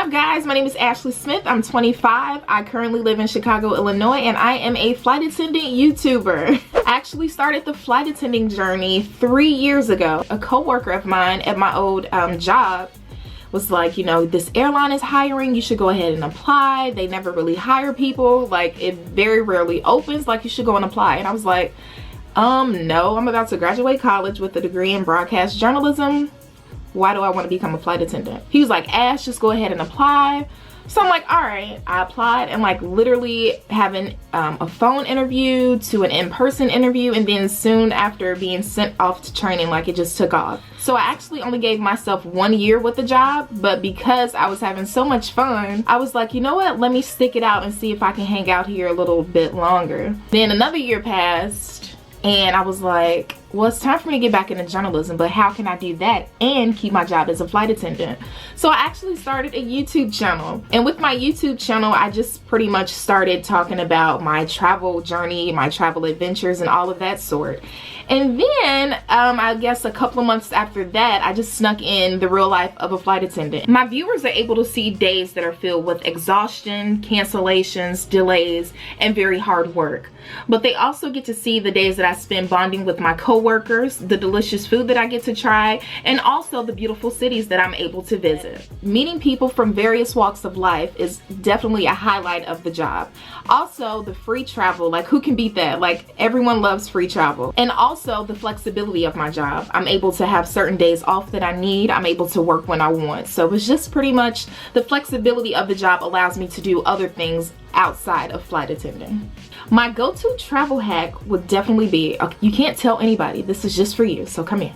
up guys, my name is Ashley Smith. I'm 25. I currently live in Chicago, Illinois, and I am a flight attendant YouTuber. I actually started the flight attending journey 3 years ago. A co-worker of mine at my old job was like, you know, this airline is hiring, you should go ahead and apply. They never really hire people, like it very rarely opens, like you should go and apply. And I was like, no, I'm about to graduate college with a degree in broadcast journalism. Why do I want to become a flight attendant? He was like, Ash, just go ahead and apply. So I'm like, all right. I applied, and like literally having a phone interview to an in-person interview, and then soon after being sent off to training, like it just took off. So I actually only gave myself 1 year with the job, but because I was having so much fun, I was like, you know what, let me stick it out and see if I can hang out here a little bit longer. Then another year passed, and I was like, well, it's time for me to get back into journalism, but how can I do that and keep my job as a flight attendant? So I actually started a YouTube channel, and with my YouTube channel, I just pretty much started talking about my travel journey, my travel adventures, and all of that sort. And then I guess a couple of months after that, I just snuck in the real life of a flight attendant. My viewers are able to see days that are filled with exhaustion, cancellations, delays, and very hard work. But they also get to see the days that I spend bonding with my co-workers, the delicious food that I get to try, and also the beautiful cities that I'm able to visit. Meeting people from various walks of life is definitely a highlight of the job. Also, the free travel, like who can beat that? Like everyone loves free travel. And also the flexibility of my job. I'm able to have certain days off that I need. I'm able to work when I want. So it's just pretty much the flexibility of the job allows me to do other things outside of flight attending. My go-to travel hack would definitely be, you can't tell anybody, this is just for you, so come here.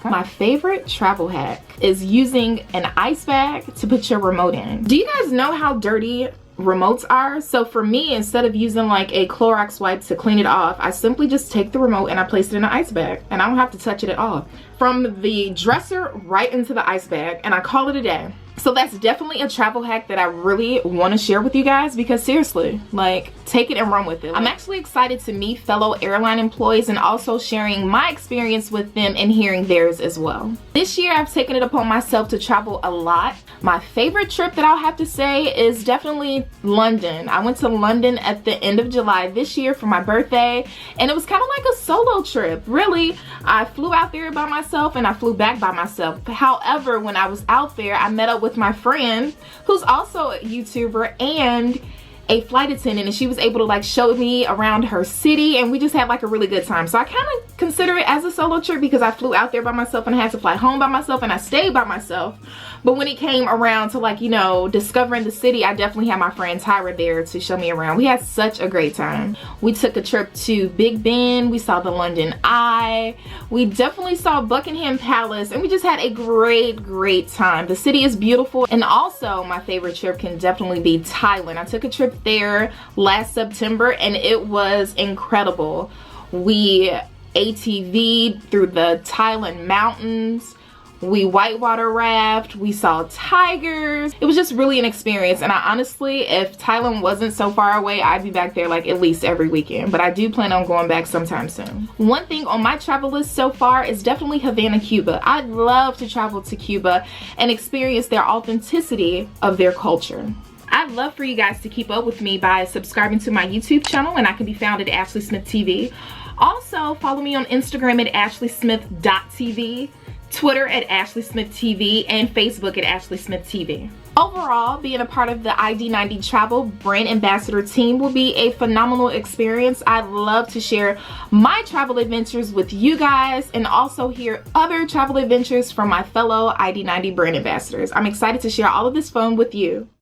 My favorite travel hack is using an ice bag to put your remote in. Do you guys know how dirty remotes are? So for me, instead of using like a Clorox wipe to clean it off, I simply just take the remote and I place it in an ice bag, and I don't have to touch it at all. From the dresser right into the ice bag, and I call it a day. So that's definitely a travel hack that I really want to share with you guys, because seriously, like, take it and run with it. I'm actually excited to meet fellow airline employees and also sharing my experience with them and hearing theirs as well. This year I've taken it upon myself to travel a lot. My favorite trip that I'll have to say is definitely London. I went to London at the end of July this year for my birthday, and it was kind of like a solo trip. Really, I flew out there by myself and I flew back by myself. However, when I was out there, I met up with my friend who's also a YouTuber and a flight attendant, and she was able to like show me around her city, and we just had like a really good time. So I kind of consider it as a solo trip because I flew out there by myself and I had to fly home by myself and I stayed by myself. But when it came around to like, you know, discovering the city, I definitely had my friend Tyra there to show me around. We had such a great time. We took a trip to Big Ben, we saw the London Eye, we definitely saw Buckingham Palace, and we just had a great time. The city is beautiful. And also my favorite trip can definitely be Thailand. I took a trip there last September and it was incredible. We ATV'd through the Thailand mountains, we whitewater raft, we saw tigers. It was just really an experience, and I honestly, if Thailand wasn't so far away, I'd be back there like at least every weekend, but I do plan on going back sometime soon. One thing on my travel list so far is definitely Havana, Cuba. I'd love to travel to Cuba and experience their authenticity of their culture. I'd love for you guys to keep up with me by subscribing to my YouTube channel, and I can be found at Ashley Smith TV. Also, follow me on Instagram at ashleysmith.tv, Twitter at Ashley Smith TV, and Facebook at Ashley Smith TV. Overall, being a part of the ID90 Travel brand ambassador team will be a phenomenal experience. I'd love to share my travel adventures with you guys and also hear other travel adventures from my fellow ID90 brand ambassadors. I'm excited to share all of this fun with you.